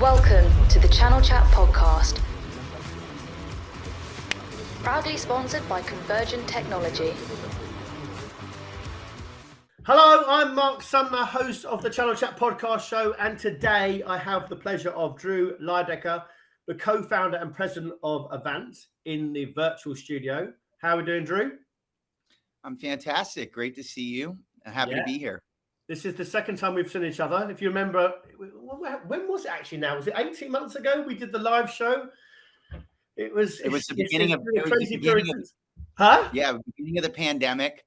Welcome to the Channel Chat podcast. Proudly sponsored by Convergent Technology. Hello, I'm Marc Sumner, host of the Channel Chat podcast show, and today I have the pleasure of Drew Lydecker, the co-founder and president of AVANT, in the virtual studio. How are we doing, Drew? I'm fantastic. Great to see you. Happy to be here. This is the second time we've seen each other. If you remember, when was it actually now? Was it 18 months ago we did the live show? It was the beginning of Huh? Yeah, beginning of the pandemic.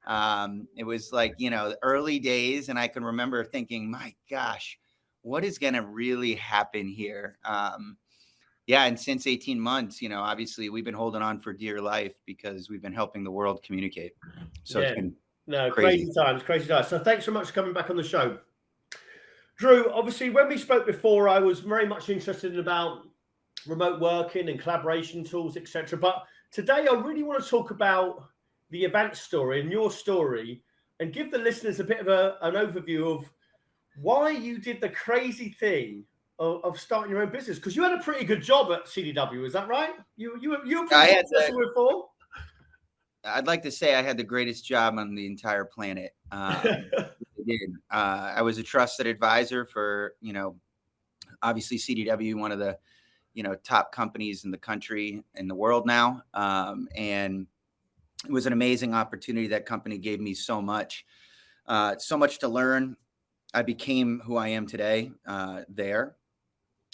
It was like, the early days, and I can remember thinking, my gosh, what is going to really happen here? And since 18 months, obviously we've been holding on for dear life because we've been helping the world communicate. So it's been crazy times. So thanks so much for coming back on the show. Drew, obviously, when we spoke before, I was very much interested in about remote working and collaboration tools, etc. But today I really want to talk about the AVANT story and your story and give the listeners a bit of an overview of why you did the crazy thing of starting your own business, because you had a pretty good job at CDW. Is that right? You were pretty successful before? I'd like to say I had the greatest job on the entire planet. I did. I was a trusted advisor for, obviously CDW, one of the, top companies in the country, in the world now. And it was an amazing opportunity. That company gave me so much to learn. I became who I am today there.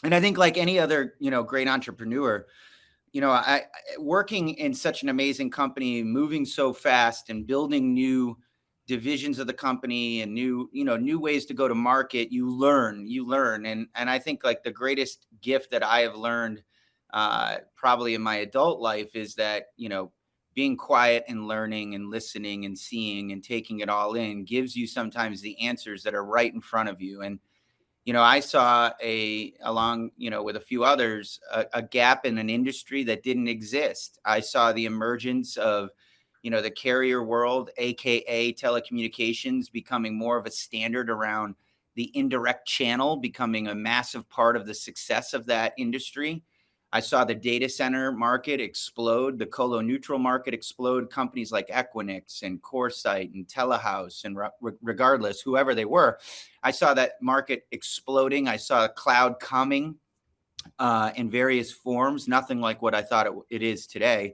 And I think like any other, great entrepreneur, I working in such an amazing company, moving so fast and building new divisions of the company and new ways to go to market, you learn. And I think like the greatest gift that I have learned probably in my adult life is that, being quiet and learning and listening and seeing and taking it all in gives you sometimes the answers that are right in front of you. And I saw along with a few others, a gap in an industry that didn't exist. I saw the emergence of, the carrier world, AKA telecommunications, becoming more of a standard around the indirect channel, becoming a massive part of the success of that industry. I saw the data center market explode, the colo neutral market explode, companies like Equinix and CoreSite and Telehouse and regardless, whoever they were, I saw that market exploding. I saw cloud coming in various forms, nothing like what I thought it is today.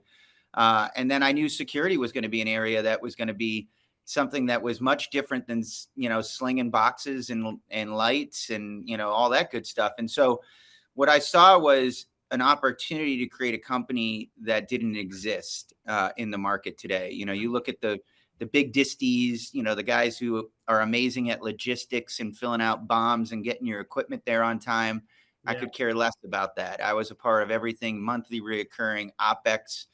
And then I knew security was going to be an area that was going to be something that was much different than, slinging boxes and lights and, all that good stuff. And so what I saw was an opportunity to create a company that didn't exist in the market today. You look at the big disties, the guys who are amazing at logistics and filling out bombs and getting your equipment there on time. Yeah. I could care less about that. I was a part of everything monthly reoccurring OpEx.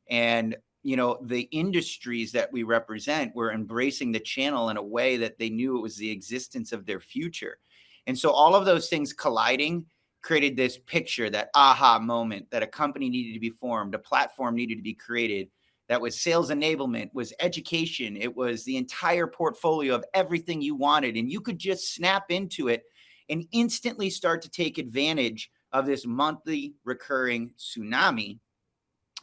And, the industries that we represent were embracing the channel in a way that they knew it was the existence of their future. And so all of those things colliding created this picture, that aha moment, that a company needed to be formed, a platform needed to be created, that was sales enablement, was education. It was the entire portfolio of everything you wanted. And you could just snap into it and instantly start to take advantage of this monthly recurring tsunami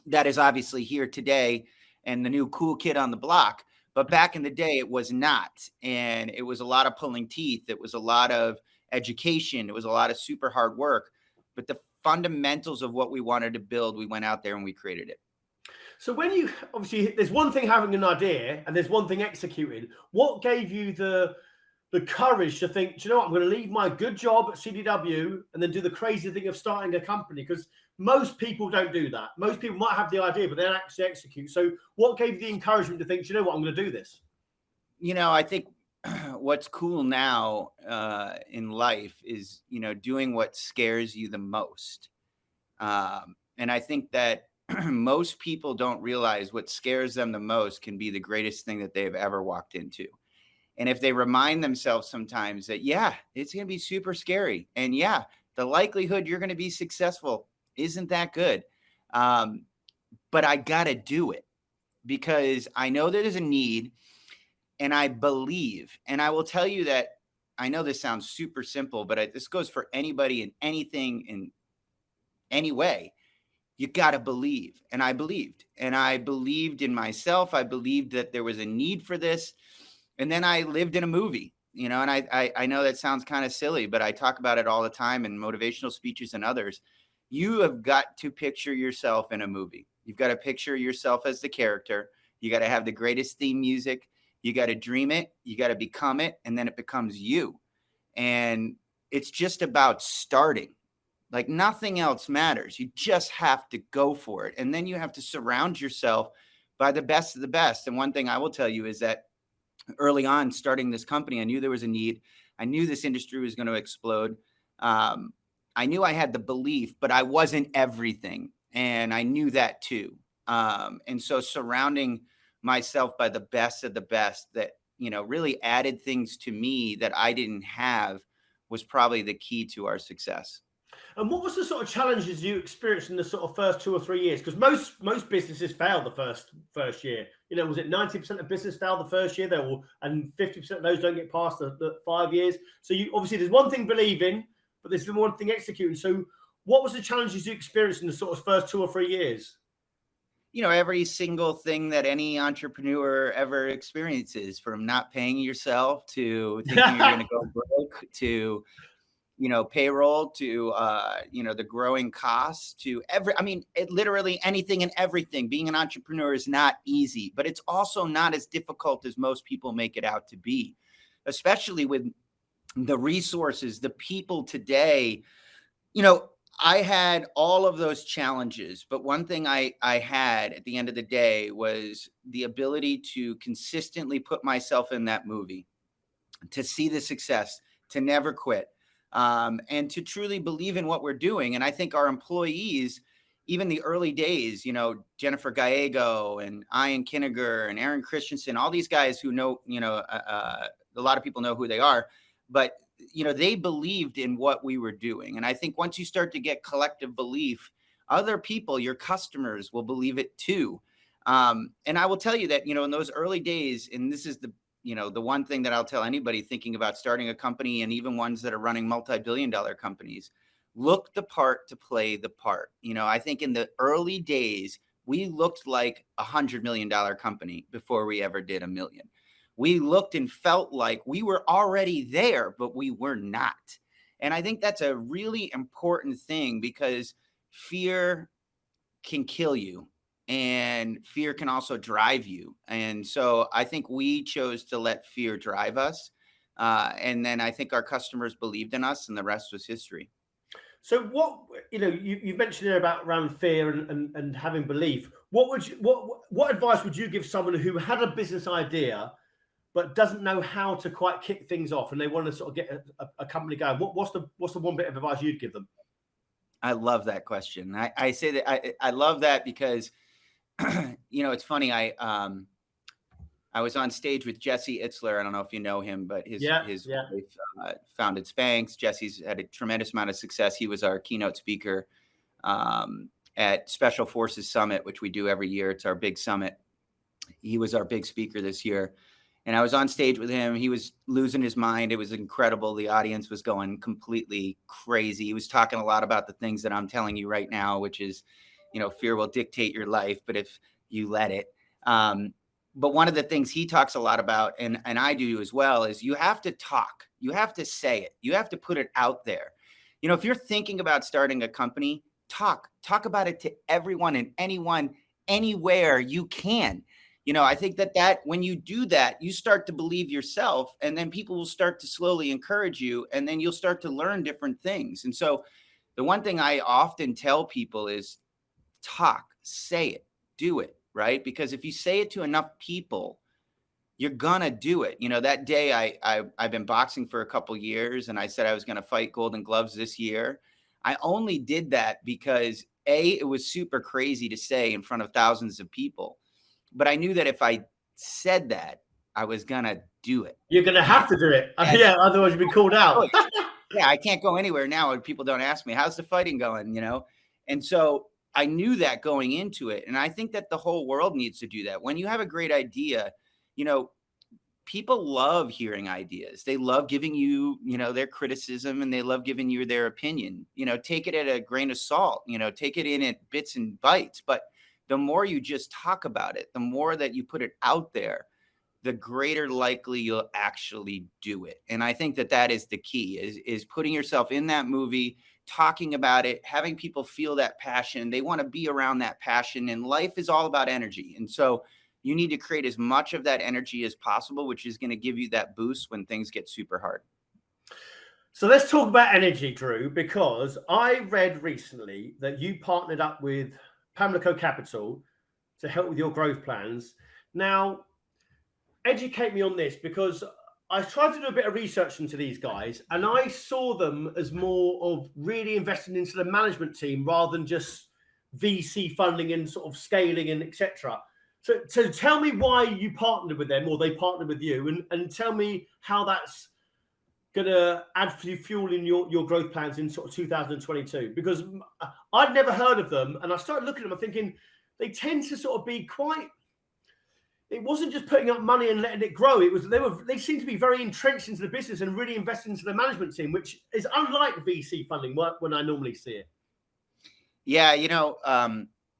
that is obviously here today and the new cool kid on the block. But back in the day, it was not. And it was a lot of pulling teeth. It was a lot of education. It was a lot of super hard work. But the fundamentals of what we wanted to build, we went out there and we created it. So when you, obviously, there's one thing having an idea and there's one thing executing. What gave you the courage to think, do you know what, I'm going to leave my good job at CDW and then do the crazy thing of starting a company? Because most people don't do that. Most people might have the idea, but they don't actually execute. So what gave you the encouragement to think, do you know what, I'm going to do this? I think what's cool now in life is, doing what scares you the most. And I think that most people don't realize what scares them the most can be the greatest thing that they've ever walked into. And if they remind themselves sometimes that, yeah, it's going to be super scary. And yeah, the likelihood you're going to be successful isn't that good. But I got to do it because I know there's a need and I believe. And I will tell you that I know this sounds super simple, but this goes for anybody in anything in any way. You got to believe. And I believed. And I believed in myself. I believed that there was a need for this. And then I lived in a movie, and I know that sounds kind of silly, but I talk about it all the time in motivational speeches and others. You have got to picture yourself in a movie. You've got to picture yourself as the character. You got to have the greatest theme music. You got to dream it. You got to become it. And then it becomes you. And it's just about starting. Like nothing else matters. You just have to go for it. And then you have to surround yourself by the best of the best. And one thing I will tell you is that early on starting this company, I knew there was a need. I knew this industry was going to explode. I knew I had the belief, but I wasn't everything. And I knew that too. And so surrounding myself by the best of the best that, really added things to me that I didn't have was probably the key to our success. And what was the sort of challenges you experienced in the sort of first 2 or 3 years? Because most businesses fail the first year. Was it 90% of business fail the first year? And 50% of those don't get past the 5 years. So you obviously there's one thing believing, but there's one thing executing. So what was the challenges you experienced in the sort of first 2 or 3 years? Every single thing that any entrepreneur ever experiences, from not paying yourself to thinking you're going to go broke to payroll to, the growing costs to literally anything and everything. Being an entrepreneur is not easy, but it's also not as difficult as most people make it out to be, especially with the resources, the people today. I had all of those challenges, but one thing I had at the end of the day was the ability to consistently put myself in that movie, to see the success, to never quit. And to truly believe in what we're doing. And I think our employees, even the early days, Jennifer Gallego and Ian Kinniger and Aaron Christensen, all these guys who know, a lot of people know who they are, but, they believed in what we were doing. And I think once you start to get collective belief, other people, your customers, will believe it too. And I will tell you that, in those early days, and this is the one thing that I'll tell anybody thinking about starting a company, and even ones that are running multi-billion-dollar companies, look the part to play the part. I think in the early days, we looked like $100 million company before we ever did $1 million. We looked and felt like we were already there, but we were not. And I think that's a really important thing, because fear can kill you. And fear can also drive you. And so I think we chose to let fear drive us. And then I think our customers believed in us, and the rest was history. So what, you mentioned there about around fear and having belief. What advice would you give someone who had a business idea, but doesn't know how to quite kick things off, and they want to sort of get a company going? What's the one bit of advice you'd give them? I love that question. I say that I love that because it's funny. I was on stage with Jesse Itzler. I don't know if you know him, but his wife founded Spanx. Jesse's had a tremendous amount of success. He was our keynote speaker at Special Forces Summit, which we do every year. It's our big summit. He was our big speaker this year. And I was on stage with him. He was losing his mind. It was incredible. The audience was going completely crazy. He was talking a lot about the things that I'm telling you right now, which is, fear will dictate your life, but if you let it. But one of the things he talks a lot about, and I do as well, is you have to talk. You have to say it. You have to put it out there. If you're thinking about starting a company, talk about it to everyone and anyone, anywhere you can. I think that when you do that, you start to believe yourself, and then people will start to slowly encourage you, and then you'll start to learn different things. And so the one thing I often tell people is talk, say it, do it, right? Because if you say it to enough people, you're gonna do it. That day I've been boxing for a couple years, and I said I was gonna fight Golden Gloves this year. I only did that because it was super crazy to say in front of thousands of people. But I knew that if I said that, I was going to do it. You're going to have to do it. Yeah, otherwise you'd be called out. Yeah, I can't go anywhere now when people don't ask me, how's the fighting going, And so I knew that going into it. And I think that the whole world needs to do that. When you have a great idea, people love hearing ideas. They love giving you, their criticism, and they love giving you their opinion. Take it at a grain of salt, take it in at bits and bytes. But the more you just talk about it, the more that you put it out there, the greater likely you'll actually do it. And I think that is the key, is putting yourself in that movie, talking about it, having people feel that passion. They want to be around that passion, and life is all about energy. And so you need to create as much of that energy as possible, which is going to give you that boost when things get super hard. So let's talk about energy, Drew, because I read recently that you partnered up with Pamlico Capital to help with your growth plans. Now, educate me on this, because I tried to do a bit of research into these guys, and I saw them as more of really investing into the management team rather than just VC funding and sort of scaling and etc. So tell me why you partnered with them, or they partnered with you, and tell me how that's going to add fuel in your growth plans in sort of 2022. Because I'd never heard of them, and I started looking at them, I'm thinking they tend to sort of be quite. It wasn't just putting up money and letting it grow. They seem to be very entrenched into the business and really invested into the management team, which is unlike VC funding when I normally see it. Yeah,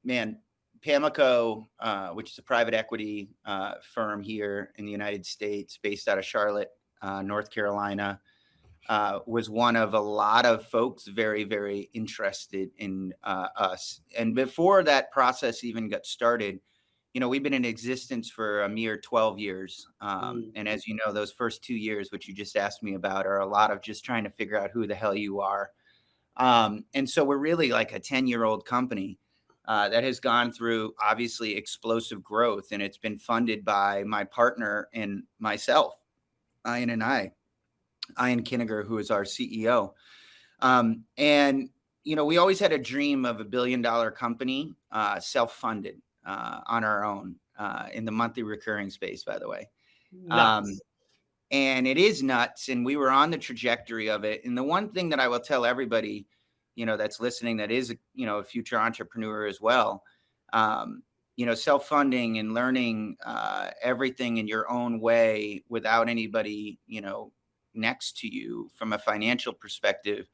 man. Pamlico, which is a private equity firm here in the United States, based out of Charlotte, North Carolina, was one of a lot of folks very, very interested in us. And before that process even got started, we've been in existence for a mere 12 years. And as you know, those first 2 years, which you just asked me about, are a lot of just trying to figure out who the hell you are. And so we're really like a 10-year-old company that has gone through obviously explosive growth, and it's been funded by my partner and myself, Ian Kinniger, who is our CEO. And we always had a dream of $1 billion company, self-funded on our own, in the monthly recurring space, by the way. And it is nuts, and we were on the trajectory of it. And the one thing that I will tell everybody, that's listening, that is, a future entrepreneur as well, self-funding and learning everything in your own way without anybody, next to you from a financial perspective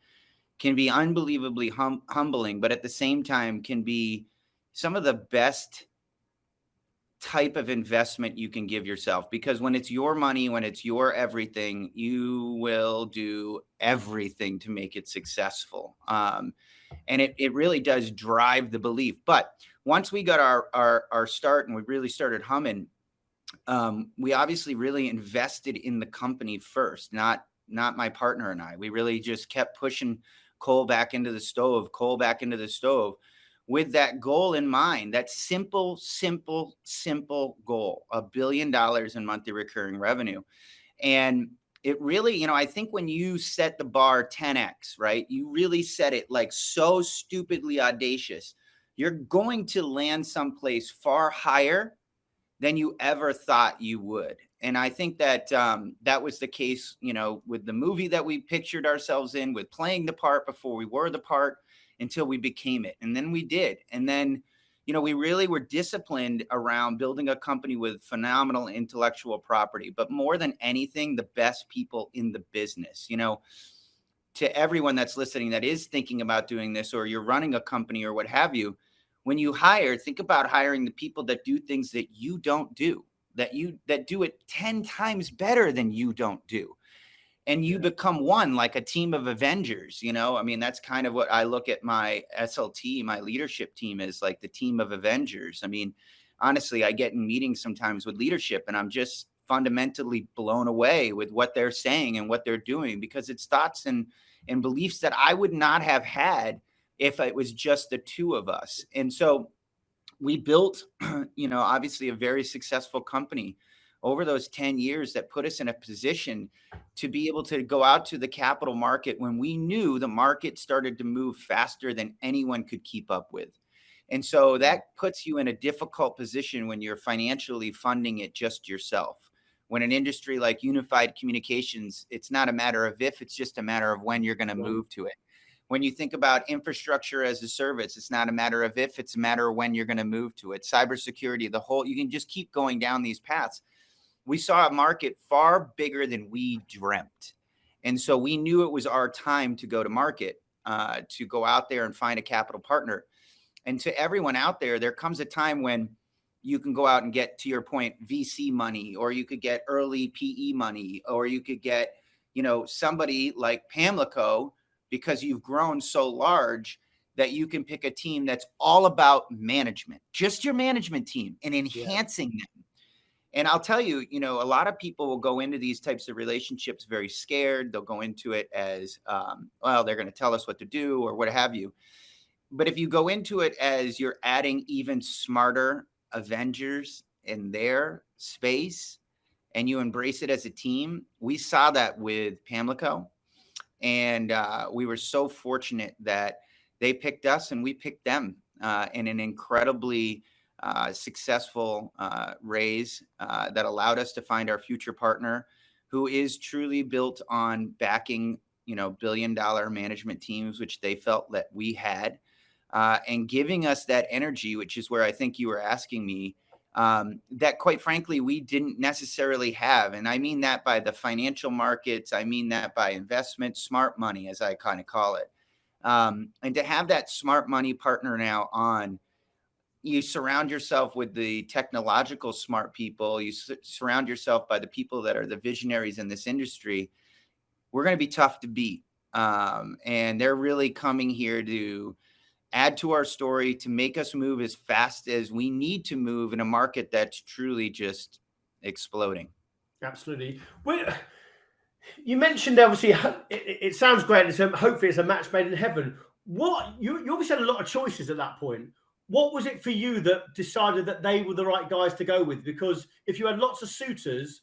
can be unbelievably humbling, but at the same time can be some of the best type of investment you can give yourself, because when it's your money, when it's your everything, you will do everything to make it successful. And it really does drive the belief. But once we got our start and we really started humming, we obviously really invested in the company first, not my partner and I. We really just kept pushing coal back into the stove, with that goal in mind, that simple goal, $1 billion in monthly recurring revenue. And it really, I think when you set the bar 10x, right, you really set it like so stupidly audacious, you're going to land someplace far higher than you ever thought you would. And I think that that was the case, with the movie that we pictured ourselves in, with playing the part before we were the part, until we became it. And then we did. And then, we really were disciplined around building a company with phenomenal intellectual property, but more than anything, the best people in the business. To everyone that's listening that is thinking about doing this, or you're running a company or what have you, when you hire, think about hiring the people that do things that you don't do, that do it 10 times better than you don't do. And you become one, like a team of Avengers, that's kind of what I look at my SLT, my leadership team, is like the team of Avengers. Honestly, I get in meetings sometimes with leadership and I'm just fundamentally blown away with what they're saying and what they're doing, because it's thoughts and beliefs that I would not have had if it was just the two of us. And so we built, obviously a very successful company over those 10 years that put us in a position to be able to go out to the capital market when we knew the market started to move faster than anyone could keep up with. And so that puts you in a difficult position when you're financially funding it just yourself. When an industry like unified communications, it's not a matter of if, it's just a matter of when you're going to move to it. When you think about infrastructure as a service, it's not a matter of if, it's a matter of when you're going to move to it. Cybersecurity, you can just keep going down these paths. we saw a market far bigger than we dreamt. And so we knew it was our time to go to market, to go out there and find a capital partner. And to everyone out there, there comes a time when you can go out and get, to your point, VC money, or you could get early PE money, or you could get, somebody like Pamlico, because you've grown so large that you can pick a team that's all about management, just your management team, and enhancing them. And I'll tell you, a lot of people will go into these types of relationships very scared. They'll go into it as, well, they're going to tell us what to do or what have you. But if you go into it as you're adding even smarter Avengers in their space and you embrace it as a team, we saw that with Pamlico. And we were so fortunate that they picked us and we picked them in an incredibly successful raise that allowed us to find our future partner, who is truly built on backing, billion-dollar management teams, which they felt that we had, and giving us that energy, which is where I think you were asking me, that quite frankly, we didn't necessarily have. And I mean that by the financial markets. I mean that by investment, smart money, as I kind of call it. And to have that smart money partner now on, you surround yourself with the technological smart people. You surround yourself by the people that are the visionaries in this industry. We're going to be tough to beat. And they're really coming here to add to our story, to make us move as fast as we need to move in a market that's truly just exploding. Absolutely. Well, you mentioned, obviously, it sounds great. Hopefully it's a match made in heaven. You obviously had a lot of choices at that point. What was it for you that decided that they were the right guys to go with? Because if you had lots of suitors,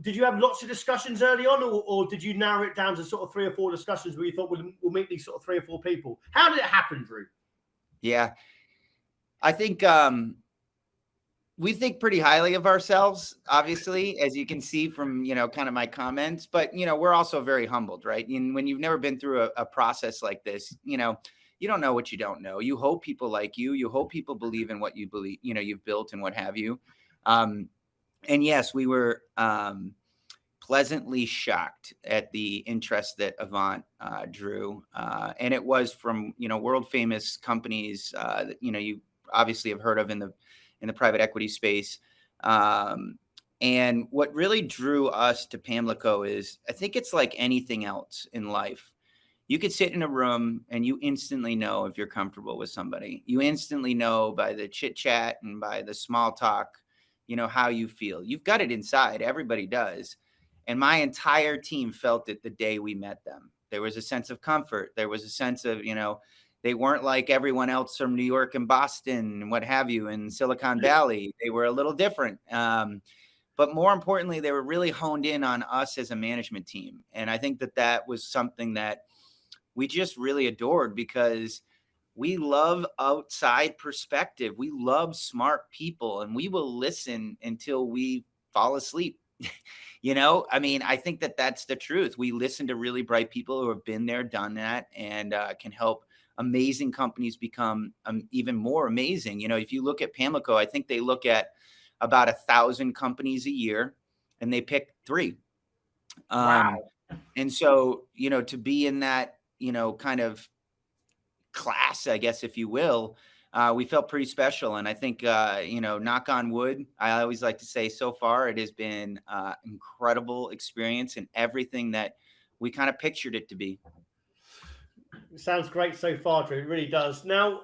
did you have lots of discussions early on, or did you narrow it down to sort of 3 or 4 discussions where you thought we'll meet these sort of 3 or 4 people? How did it happen, Drew? Yeah, I think we think pretty highly of ourselves, obviously, as you can see from, kind of my comments, but, we're also very humbled, right? And when you've never been through a process like this, you don't know what you don't know. You hope people like you. You hope people believe in what you believe, you've built and what have you. And yes, we were pleasantly shocked at the interest that AVANT drew. And it was from, world famous companies that, you obviously have heard of in the private equity space. And what really drew us to Pamlico is, I think it's like anything else in life. You could sit in a room and you instantly know if you're comfortable with somebody. You instantly know by the chit chat and by the small talk, how you feel. You've got it inside. Everybody does. And my entire team felt it the day we met them. There was a sense of comfort. There was a sense of, they weren't like everyone else from New York and Boston and what have you in Silicon Valley. They were a little different. But more importantly, they were really honed in on us as a management team. And I think that was something that we just really adored, because we love outside perspective. We love smart people, and we will listen until we fall asleep. I think that's the truth. We listen to really bright people who have been there, done that, and can help amazing companies become even more amazing. If you look at Pamlico, I think they look at about 1,000 companies a year and they pick 3. Wow. And so, to be in that, kind of class, I guess, if you will, we felt pretty special. And I think, knock on wood, I always like to say, so far, it has been incredible experience and everything that we kind of pictured it to be. It sounds great so far, Drew. It really does. Now,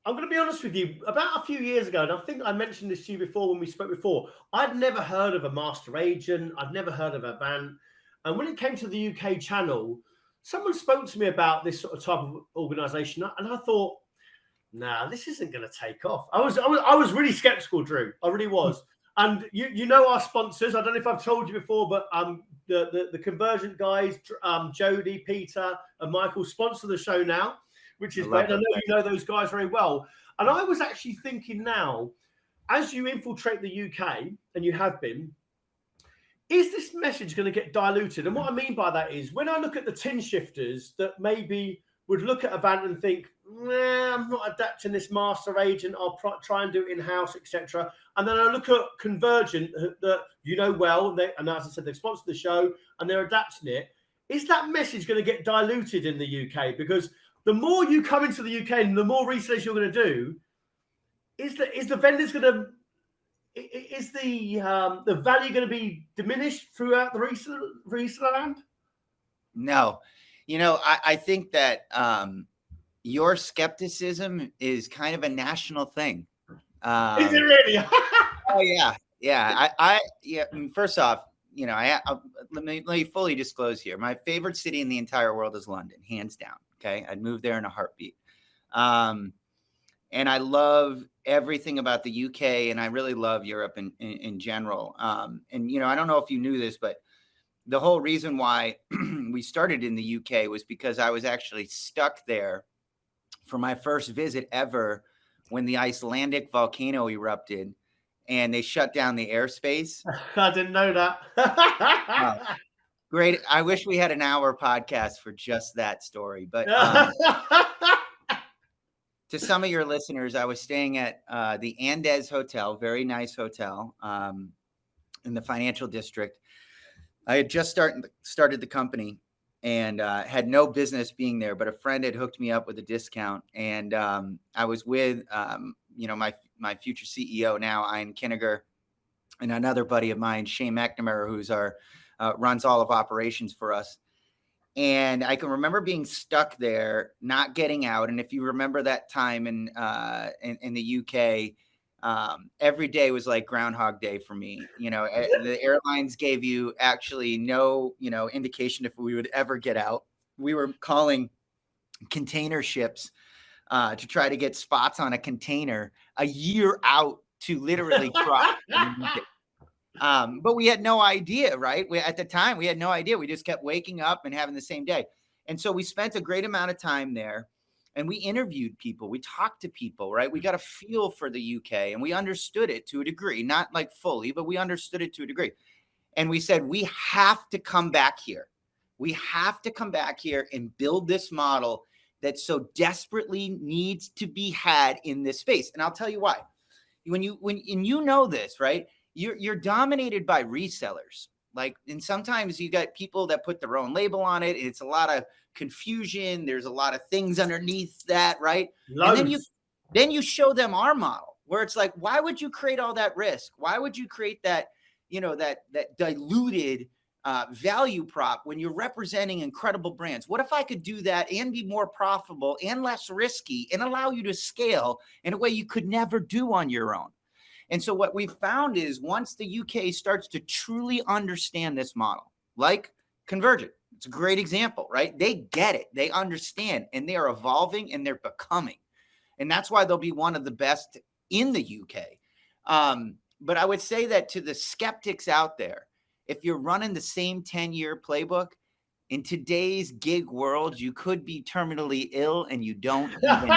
I'm going to be honest with you. About a few years ago, and I think I mentioned this to you before when we spoke before, I'd never heard of a master agent. I'd never heard of AVANT. And when it came to the UK channel, someone spoke to me about this sort of type of organization, and I thought, nah, this isn't going to take off. I was really skeptical, Drew. I really was. And you know our sponsors. I don't know if I've told you before, but the Convergent guys, Jody, Peter, and Michael sponsor the show now, which is great. I know you know those guys very well. And I was actually thinking now, as you infiltrate the UK, and you have been, is this message going to get diluted? And what I mean by that is, when I look at the tin shifters that maybe would look at AVANT and think, nah, I'm not adapting this master agent. I'll try and do it in-house, etc. And then I look at Convergent, that you know well, and as I said, they've sponsored the show and they're adapting it. Is that message going to get diluted in the UK? Because the more you come into the UK and the more research you're going to do, is the vendors going to, is the value going to be diminished throughout the reseller land? No, I think that your skepticism is kind of a national thing. Is it really? Oh yeah, yeah. First off, let me fully disclose here. My favorite city in the entire world is London, hands down. Okay, I'd move there in a heartbeat. And I love everything about the UK, and I really love Europe in general. And I don't know if you knew this, but the whole reason why we started in the UK was because I was actually stuck there for my first visit ever when the Icelandic volcano erupted and they shut down the airspace. I didn't know that. Great. I wish we had an hour podcast for just that story. But to some of your listeners, I was staying at the Andes Hotel, very nice hotel in the financial district. I had just started the company and had no business being there, but a friend had hooked me up with a discount. And I was with, my future CEO now, Ian Kinniger, and another buddy of mine, Shane McNamara, who's runs all of operations for us. And I can remember being stuck there, not getting out. And if you remember that time in the UK, every day was like Groundhog Day for me. The airlines gave you actually no, indication if we would ever get out. We were calling container ships to try to get spots on a container a year out to literally try. But we had no idea, right? At the time, we had no idea. We just kept waking up and having the same day. And so we spent a great amount of time there. And we interviewed people. We talked to people, right? We got a feel for the UK and we understood it to a degree, not like fully, but we understood it to a degree. And we said, we have to come back here. We have to come back here and build this model that so desperately needs to be had in this space. And I'll tell you why. When you know this, right? You're dominated by resellers. And sometimes you got people that put their own label on it. It's a lot of confusion. There's a lot of things underneath that, right? Loads. And then you show them our model where it's like, why would you create all that risk? Why would you create that, that diluted value prop when you're representing incredible brands? What if I could do that and be more profitable and less risky and allow you to scale in a way you could never do on your own? And so what we've found is once the UK starts to truly understand this model, like Convergent, it's a great example, right? They get it. They understand, and they are evolving and they're becoming. And that's why they'll be one of the best in the UK. But I would say that to the skeptics out there, if you're running the same 10-year playbook, in today's gig world, you could be terminally ill and you don't even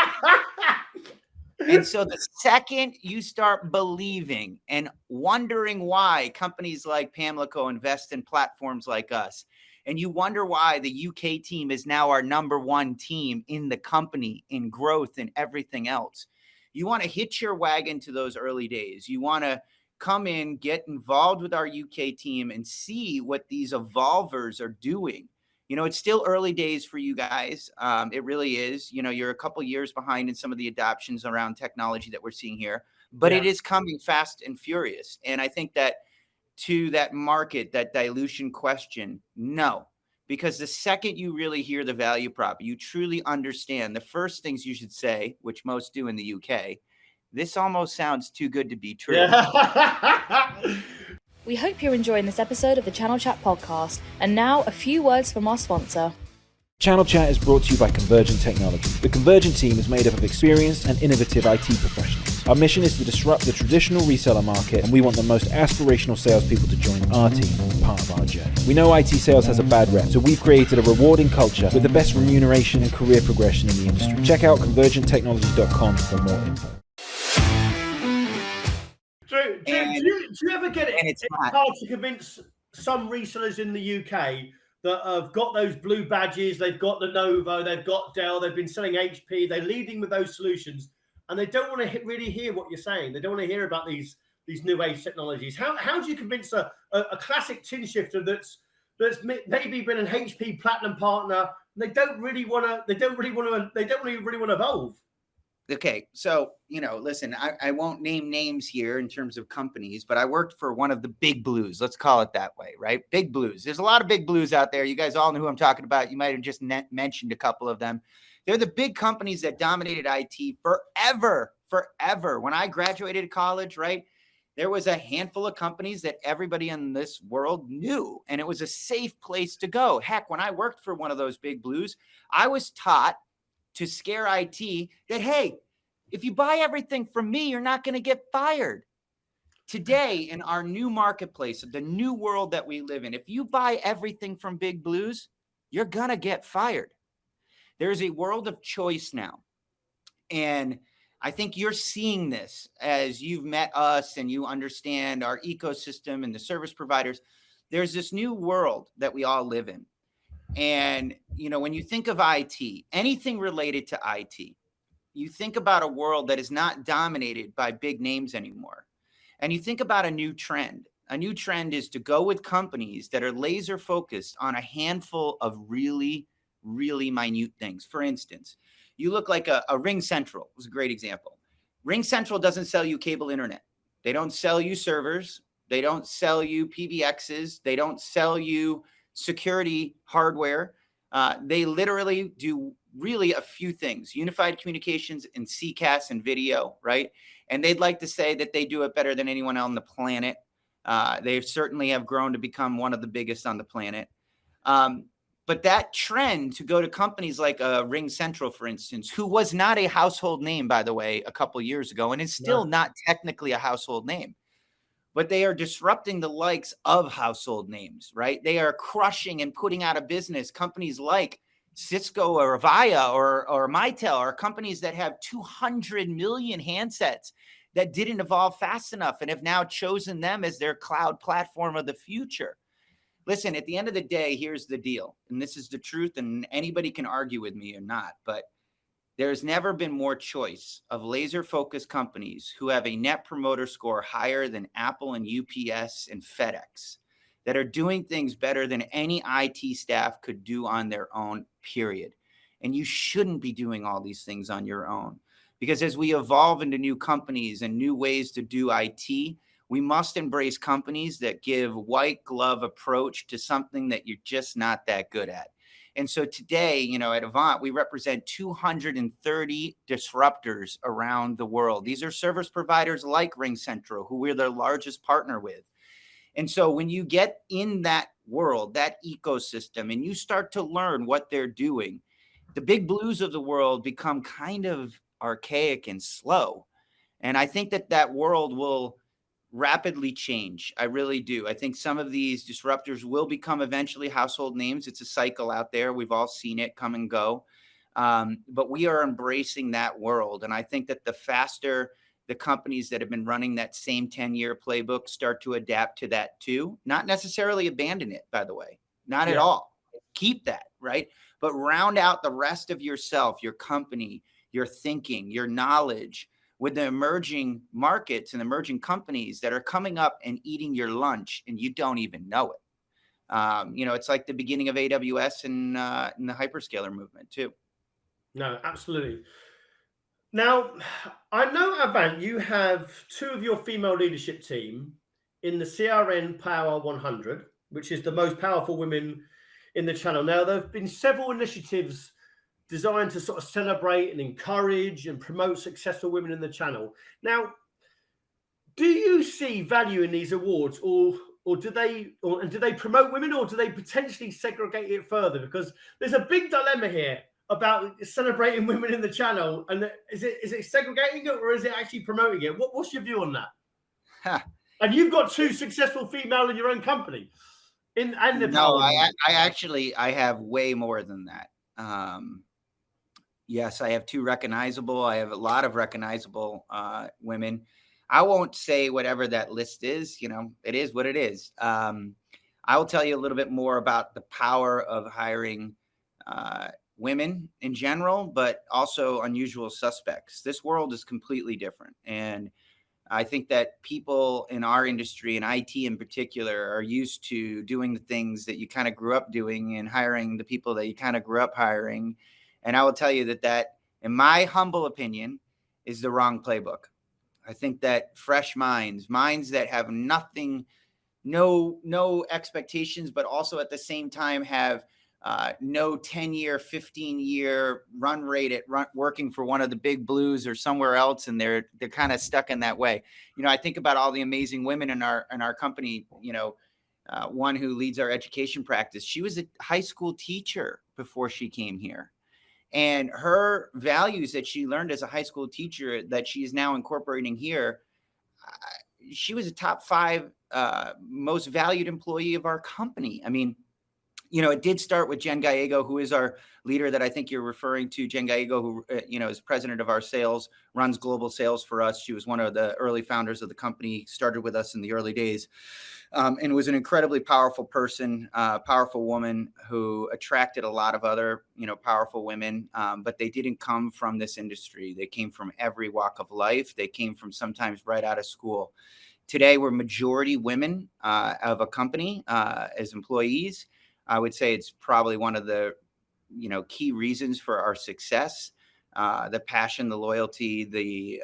And so the second you start believing and wondering why companies like Pamlico invest in platforms like us, and you wonder why the UK team is now our number one team in the company, in growth and everything else, you want to hitch your wagon to those early days. You want to come in, get involved with our UK team and see what these evolvers are doing. It's still early days for you guys. It really is. You're a couple years behind in some of the adoptions around technology that we're seeing here, but It is coming fast and furious. And I think that to that market, that dilution question, no, because the second you really hear the value prop, you truly understand the first things you should say, which most do in the UK, this almost sounds too good to be true. Yeah. We hope you're enjoying this episode of the Channel Chat podcast. And now a few words from our sponsor. Channel Chat is brought to you by Convergent Technology. The Convergent team is made up of experienced and innovative IT professionals. Our mission is to disrupt the traditional reseller market, and we want the most aspirational salespeople to join our team as part of our journey. We know IT sales has a bad rep, so we've created a rewarding culture with the best remuneration and career progression in the industry. Check out convergenttechnology.com for more info. Do you ever get it? It's hard to convince some resellers in the UK that have got those blue badges. They've got Lenovo, they've got Dell, they've been selling HP. They're leading with those solutions, and they don't want to really hear what you're saying. They don't want to hear about these new age technologies. How do you convince a classic tin shifter that's maybe been an HP Platinum partner? And they don't really want to evolve. Okay, so, listen, I won't name names here in terms of companies, but I worked for one of the big blues. Let's call it that way, right? Big blues. There's a lot of big blues out there. You guys all know who I'm talking about. You might have just mentioned a couple of them. They're the big companies that dominated IT forever. When I graduated college, right, there was a handful of companies that everybody in this world knew, and it was a safe place to go. Heck, when I worked for one of those big blues, I was taught to scare IT that, hey, if you buy everything from me, you're not going to get fired. Today, in our new marketplace, the new world that we live in, if you buy everything from big blues, you're going to get fired. There's a world of choice now. And I think you're seeing this as you've met us and you understand our ecosystem and the service providers. There's this new world that we all live in. And, when you think of IT, anything related to IT, you think about a world that is not dominated by big names anymore. And you think about a new trend. A new trend is to go with companies that are laser focused on a handful of really, really minute things. For instance, you look like a Ring Central was a great example. Ring Central doesn't sell you cable internet. They don't sell you servers. They don't sell you PBXs. They don't sell you security hardware. They literally do really a few things: unified communications and CCAS and video, right? And they'd like to say that they do it better than anyone on the planet. They certainly have grown to become one of the biggest on the planet. But that trend to go to companies like Ring Central, for instance, who was not a household name, by the way, a couple years ago, and is still not technically a household name, but they are disrupting the likes of household names, right? They are crushing and putting out of business companies like Cisco or Avaya or Mitel, or companies that have 200 million handsets that didn't evolve fast enough and have now chosen them as their cloud platform of the future. Listen, at the end of the day, here's the deal, and this is the truth, and anybody can argue with me or not, but there's never been more choice of laser-focused companies who have a net promoter score higher than Apple and UPS and FedEx, that are doing things better than any IT staff could do on their own, period. And you shouldn't be doing all these things on your own, because as we evolve into new companies and new ways to do IT, we must embrace companies that give white glove approach to something that you're just not that good at. And so today, at AVANT, we represent 230 disruptors around the world. These are service providers like Ring Central, who we're their largest partner with. And so when you get in that world, that ecosystem, and you start to learn what they're doing, the big blues of the world become kind of archaic and slow. And I think that world will rapidly change. I really do. I think some of these disruptors will become eventually household names. It's a cycle out there. We've all seen it come and go. But we are embracing that world. And I think that the faster the companies that have been running that same 10-year playbook start to adapt to that too, not necessarily abandon it, by the way, not at all. Keep that, right? But round out the rest of yourself, your company, your thinking, your knowledge, with the emerging markets and emerging companies that are coming up and eating your lunch and you don't even know it. It's like the beginning of AWS and the hyperscaler movement too. No, absolutely. Now, I know, AVANT, you have two of your female leadership team in the CRN Power 100, which is the most powerful women in the channel. Now, there have been several initiatives designed to sort of celebrate and encourage and promote successful women in the channel. Now, do you see value in these awards, or do they promote women, or do they potentially segregate it further? Because there's a big dilemma here about celebrating women in the channel, and is it segregating it, or is it actually promoting it? What's your view on that? Huh. And you've got two successful female in your own company. I have way more than that. Yes, I have two recognizable. I have a lot of recognizable women. I won't say whatever that list is. It is what it is. I will tell you a little bit more about the power of hiring women in general, but also unusual suspects. This world is completely different. And I think that people in our industry, and IT in particular, are used to doing the things that you kind of grew up doing and hiring the people that you kind of grew up hiring. And I will tell you that, in my humble opinion, is the wrong playbook. I think that fresh minds that have nothing, no expectations, but also at the same time have no 10-year, 15-year run rate at working for one of the big blues or somewhere else, and they're kind of stuck in that way. I think about all the amazing women in our company. One who leads our education practice. She was a high school teacher before she came here, and her values that she learned as a high school teacher that she is now incorporating here. She was a top 5 most valued employee of our company. I mean, it did start with Jen Gallego, who is our leader that I think you're referring to. Jen Gallego, who, is president of our sales, runs global sales for us. She was one of the early founders of the company, started with us in the early days, and was an incredibly powerful person, powerful woman who attracted a lot of other, powerful women. But they didn't come from this industry. They came from every walk of life. They came from sometimes right out of school. Today, we're majority women of a company as employees. I would say it's probably one of the, key reasons for our success. The passion, the loyalty, the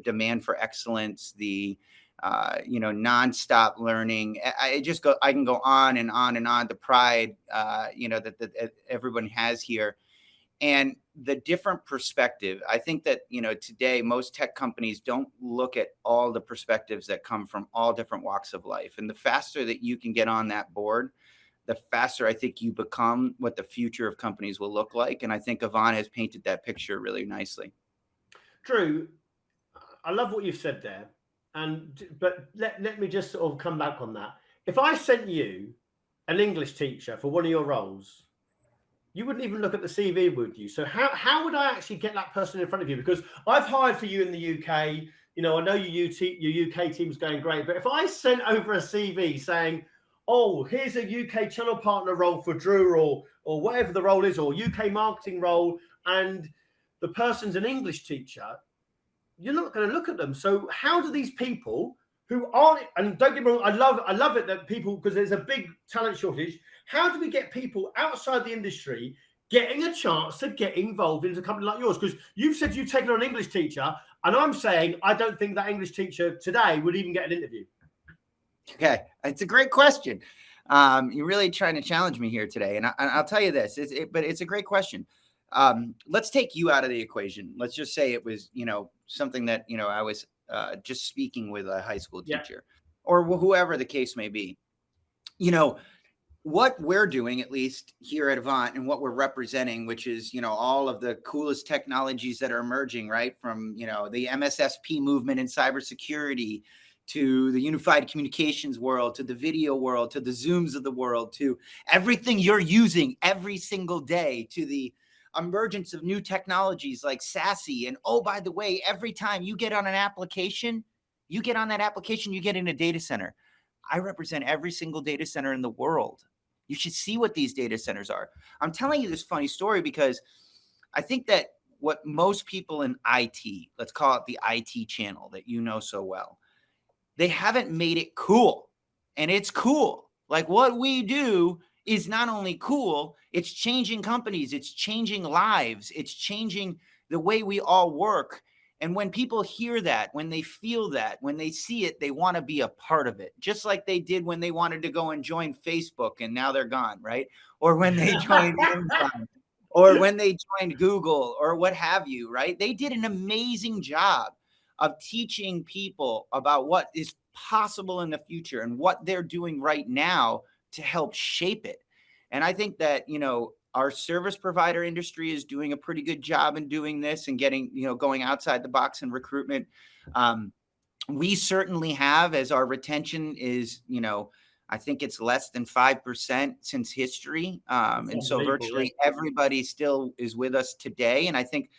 demand for excellence, the, nonstop learning. I can go on and on and on. The pride, that everyone has here, and the different perspective. I think that, today most tech companies don't look at all the perspectives that come from all different walks of life. And the faster that you can get on that board, the faster I think you become what the future of companies will look like. And I think AVANT has painted that picture really nicely. Drew, I love what you've said there. But let me just sort of come back on that. If I sent you an English teacher for one of your roles, you wouldn't even look at the CV, would you? So how would I actually get that person in front of you? Because I've hired for you in the UK. I know your UK team's going great. But if I sent over a CV saying, oh, here's a UK channel partner role for Drew, or whatever the role is, or UK marketing role, and the person's an English teacher, you're not going to look at them. So how do these people who aren't, and don't get me wrong, I love it that people, because there's a big talent shortage, how do we get people outside the industry getting a chance to get involved into a company like yours? Because you've said you've taken on an English teacher, and I'm saying I don't think that English teacher today would even get an interview. Okay, it's a great question. You're really trying to challenge me here today, and I'll tell you this. But it's a great question. Let's take you out of the equation. Let's just say it was, something that I was just speaking with a high school teacher, or whoever the case may be. What we're doing, at least here at AVANT, and what we're representing, which is all of the coolest technologies that are emerging, right, from the MSSP movement in cybersecurity, to the unified communications world, to the video world, to the Zooms of the world, to everything you're using every single day, to the emergence of new technologies like SASE. And oh, by the way, every time you get on an application, you get in a data center. I represent every single data center in the world. You should see what these data centers are. I'm telling you this funny story because I think that what most people in IT, let's call it the IT channel that you know so well, they haven't made it cool. And it's cool. Like what we do is not only cool, it's changing companies, it's changing lives, it's changing the way we all work. And when people hear that, when they feel that, when they see it, they want to be a part of it. Just like they did when they wanted to go and join Facebook and now they're gone, right? Or when they joined Amazon, or when they joined Google, or what have you, right? They did an amazing job of teaching people about what is possible in the future and what they're doing right now to help shape it. And I think that, our service provider industry is doing a pretty good job in doing this and getting, going outside the box in recruitment. We certainly have, as our retention is, I think it's less than 5% since history. And so virtually everybody still is with us today. And I think,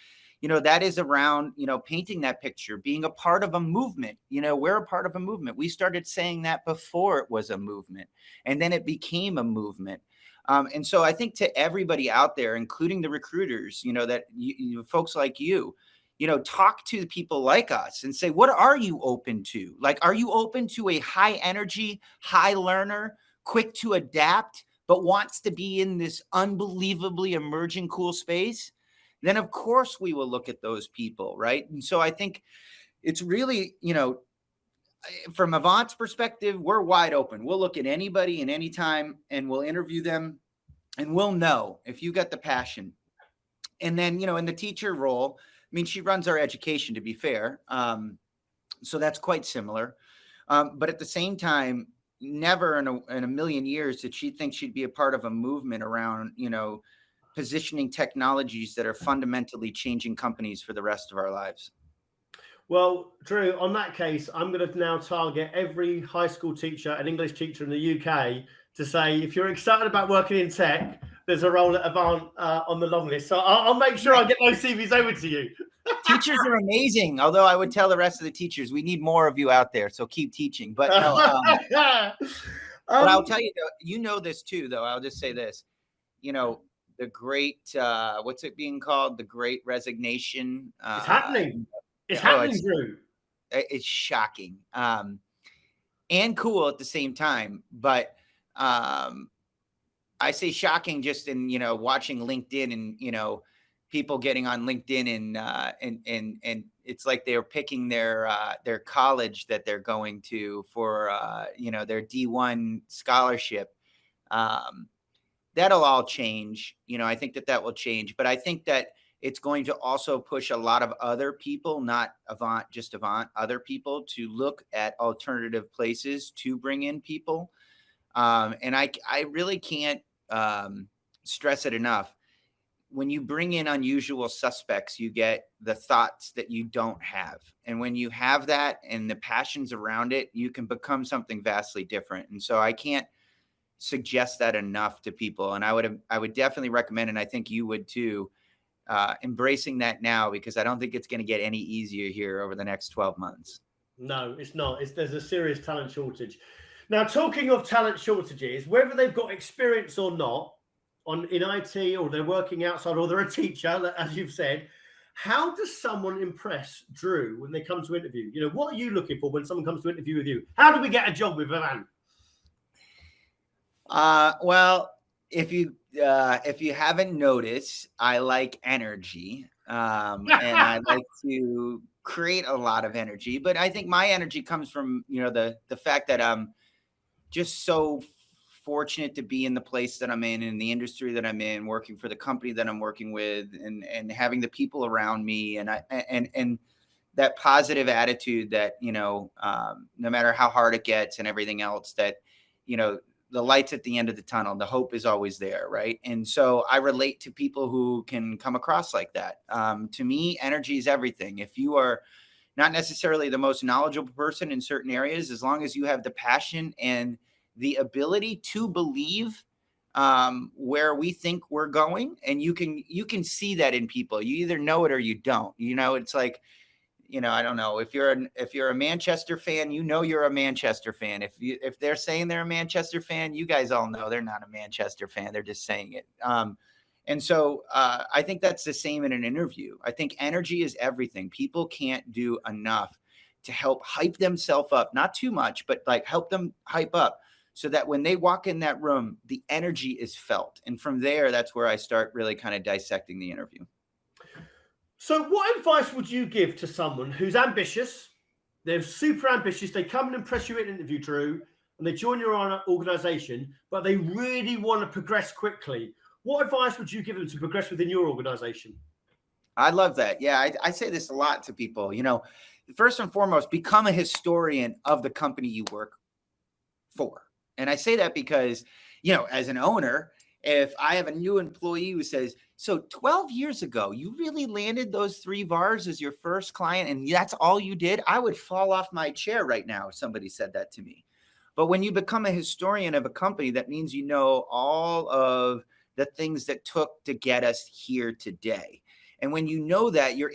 that is around, painting that picture, being a part of a movement. We're a part of a movement. We started saying that before it was a movement, and then it became a movement. And so I think to everybody out there, including the recruiters, that folks like you, talk to people like us and say, what are you open to? Like, are you open to a high energy, high learner, quick to adapt, but wants to be in this unbelievably emerging, cool space? Then of course we will look at those people, right? And so I think it's really, from Avant's perspective, we're wide open. We'll look at anybody and anytime, and we'll interview them, and we'll know if you got the passion. And then, in the teacher role, I mean, she runs our education, to be fair. So that's quite similar. But at the same time, never in a million years did she think she'd be a part of a movement around, positioning technologies that are fundamentally changing companies for the rest of our lives. Well, Drew, on that case, I'm going to now target every high school teacher and English teacher in the UK to say, if you're excited about working in tech, there's a role at Avant on the long list. So I'll make sure I get those CVs over to you. Teachers are amazing. Although I would tell the rest of the teachers, we need more of you out there. So keep teaching. But no, but I'll tell you, this too, though. I'll just say this, the great, what's it being called? The Great Resignation. It's happening. It's happening, Drew. It's shocking and cool at the same time. But I say shocking just in, watching LinkedIn and, people getting on LinkedIn and it's like they're picking their college that they're going to for, their D1 scholarship. That'll all change. I think that will change, but I think that it's going to also push a lot of other people, not Avant, just Avant, other people to look at alternative places to bring in people. And I really can't stress it enough. When you bring in unusual suspects, you get the thoughts that you don't have. And when you have that and the passions around it, you can become something vastly different. And so I can't suggest that enough to people. And I would definitely recommend, and I think you would too, embracing that now, because I don't think it's going to get any easier here over the next 12 months. No, it's not. There's a serious talent shortage. Now, talking of talent shortages, whether they've got experience or not in IT, or they're working outside, or they're a teacher, as you've said, how does someone impress Drew when they come to interview? What are you looking for when someone comes to interview with you? How do we get a job with Avant? Well, if you haven't noticed, I like energy, and I like to create a lot of energy. But I think my energy comes from the fact that I'm just so fortunate to be in the place that I'm in the industry that I'm in, working for the company that I'm working with, and having the people around me, and that positive attitude that no matter how hard it gets and everything else, that the light's at the end of the tunnel, the hope is always there, right? And so I relate to people who can come across like that. To me, energy is everything. If you are not necessarily the most knowledgeable person in certain areas, as long as you have the passion and the ability to believe where we think we're going, and you can see that in people. You either know it or you don't. It's like, I don't know, if you're a Manchester fan, you're a Manchester fan. If they're saying they're a Manchester fan, you guys all know they're not a Manchester fan. They're just saying it. And so I think that's the same in an interview. I think energy is everything. People can't do enough to help hype themselves up, not too much, but like help them hype up, so that when they walk in that room, the energy is felt. And from there, that's where I start really kind of dissecting the interview. So what advice would you give to someone who's ambitious? They're super ambitious. They come and impress you in an interview, Drew, and they join your organization, but they really want to progress quickly. What advice would you give them to progress within your organization? I love that. Yeah, I say this a lot to people. First and foremost, become a historian of the company you work for. And I say that because, as an owner, if I have a new employee who says, so 12 years ago, you really landed those 3 VARs as your first client, and that's all you did, I would fall off my chair right now if somebody said that to me. But when you become a historian of a company, that means you know all of the things that took to get us here today. And when you know that, you're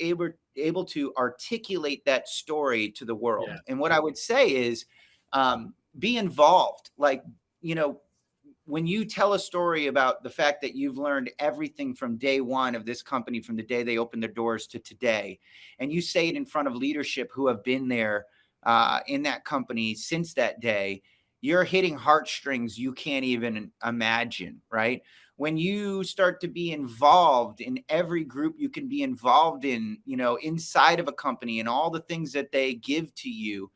able to articulate that story to the world. Yeah. And what I would say is, be involved. Like, you know, when you tell a story about the fact that you've learned everything from day one of this company, from the day they opened their doors to today, and you say it in front of leadership who have been there in that company since that day, you're hitting heartstrings you can't even imagine, right? When you start to be involved in every group you can be involved in, you know, inside of a company and all the things that they give to you,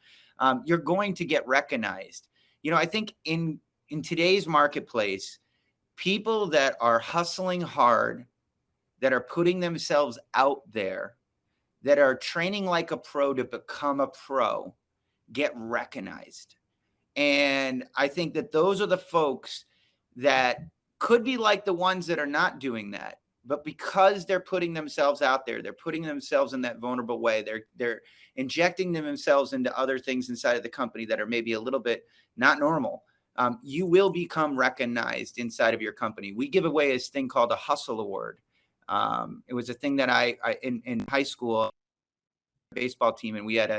you're going to get recognized. You know, I think in today's marketplace, people that are hustling hard, that are putting themselves out there, that are training like a pro to become a pro, get recognized. And I think that those are the folks that could be like the ones that are not doing that. But because they're putting themselves out there, they're putting themselves in that vulnerable way, they're injecting themselves into other things inside of the company that are maybe a little bit not normal. You will become recognized inside of your company. We give away this thing called a Hustle Award. It was a thing that I in high school baseball team, and we had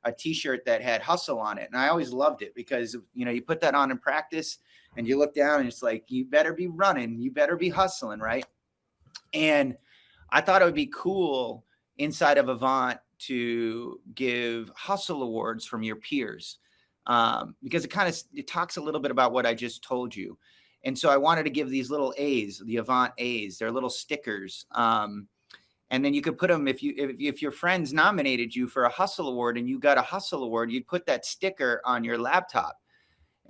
a t-shirt that had hustle on it. And I always loved it because, you know, you put that on in practice and you look down and it's like, you better be running, you better be hustling, right? And I thought it would be cool inside of AVANT to give hustle awards from your peers, because it talks a little bit about what I just told you. And so I wanted to give these little A's, the AVANT A's, they're little stickers. And then you could put them, if your friends nominated you for a hustle award and you got a hustle award, you'd put that sticker on your laptop.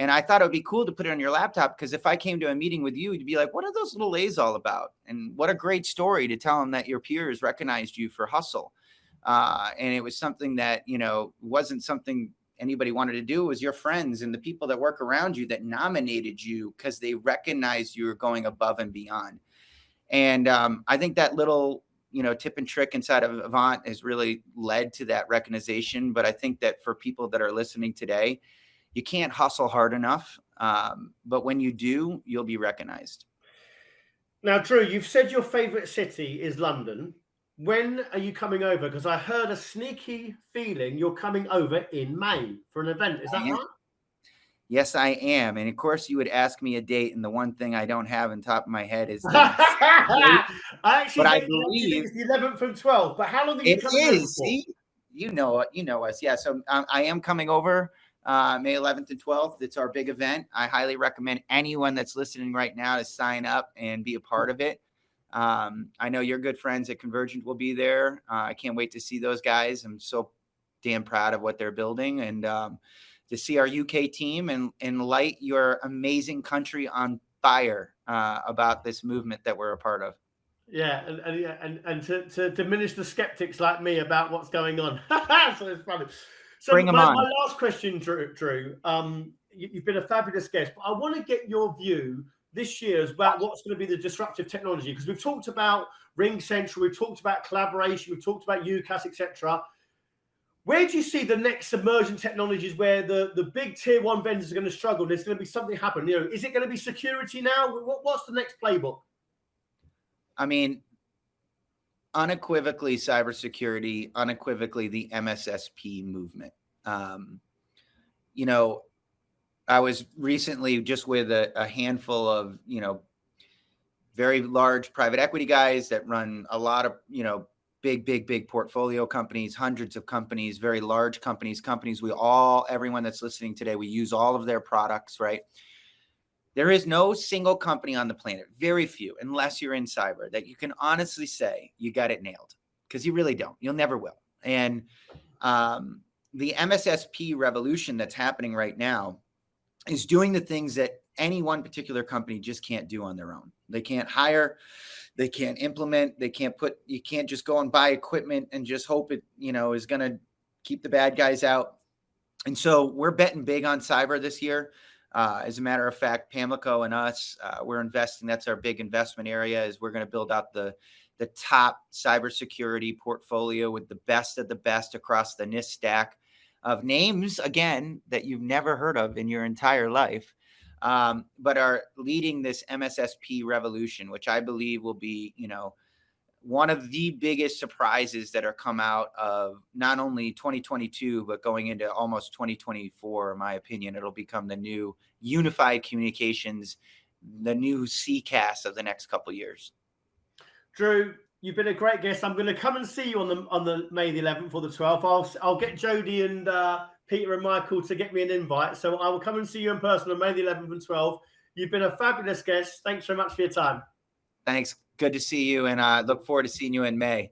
And I thought it would be cool to put it on your laptop, because if I came to a meeting with you, you'd be like, what are those little A's all about? And what a great story to tell them that your peers recognized you for hustle. And it was something that, you know, wasn't something anybody wanted to do. It was your friends and the people that work around you that nominated you because they recognized you were going above and beyond. And I think that little, you know, tip and trick inside of AVANT has really led to that recognition. But I think that for people that are listening today, you can't hustle hard enough. But when you do, you'll be recognized. Now, Drew, you've said your favorite city is London. When are you coming over? Because I heard a sneaky feeling you're coming over in May for an event. Is that right? Yes, I am. And of course, you would ask me a date, and the one thing I don't have on top of my head is I believe it's the 11th and 12th. But how long are you coming over for? See, you know us. Yeah. So I am coming over May 11th and 12th. It's our big event. I highly recommend anyone that's listening right now to sign up and be a part of it. I know your good friends at Convergent will be there. I can't wait to see those guys. I'm so damn proud of what they're building, and to see our UK team and light your amazing country on fire about this movement that we're a part of. Yeah, and to diminish the skeptics like me about what's going on. So it's funny. So my last question, Drew, you've been a fabulous guest, but I want to get your view this year about what's going to be the disruptive technology, because we've talked about Ring Central, we've talked about collaboration, we've talked about UCAS, etc. Where do you see the next emergent technologies where the big tier one vendors are going to struggle? There's going to be something happen. You know, is it going to be security now? What's the next playbook? I mean, unequivocally cybersecurity, unequivocally the MSSP movement. You know, I was recently just with a handful of, you know, very large private equity guys that run a lot of, you know, big portfolio companies, hundreds of companies, very large companies, everyone that's listening today, we use all of their products, right? There is no single company on the planet, very few, unless you're in cyber, that you can honestly say you got it nailed, because you really don't. You'll never will. And the MSSP revolution that's happening right now is doing the things that any one particular company just can't do on their own. They can't hire, they can't implement, you can't just go and buy equipment and just hope it, you know, is going to keep the bad guys out. And so we're betting big on cyber this year. As a matter of fact, Pamlico and us, we're investing. That's our big investment area, is we're going to build out the top cybersecurity portfolio with the best of the best across the NIST stack of names, again, that you've never heard of in your entire life, but are leading this MSSP revolution, which I believe will be, you know, one of the biggest surprises that are come out of not only 2022, but going into almost 2024, in my opinion, it'll become the new unified communications, the new CCAS of the next couple of years. Drew, you've been a great guest. I'm going to come and see you on the May the 11th or the 12th. I'll get Jody and Peter and Michael to get me an invite. So I will come and see you in person on May the 11th and 12th. You've been a fabulous guest. Thanks so much for your time. Thanks. Good to see you, and look forward to seeing you in May.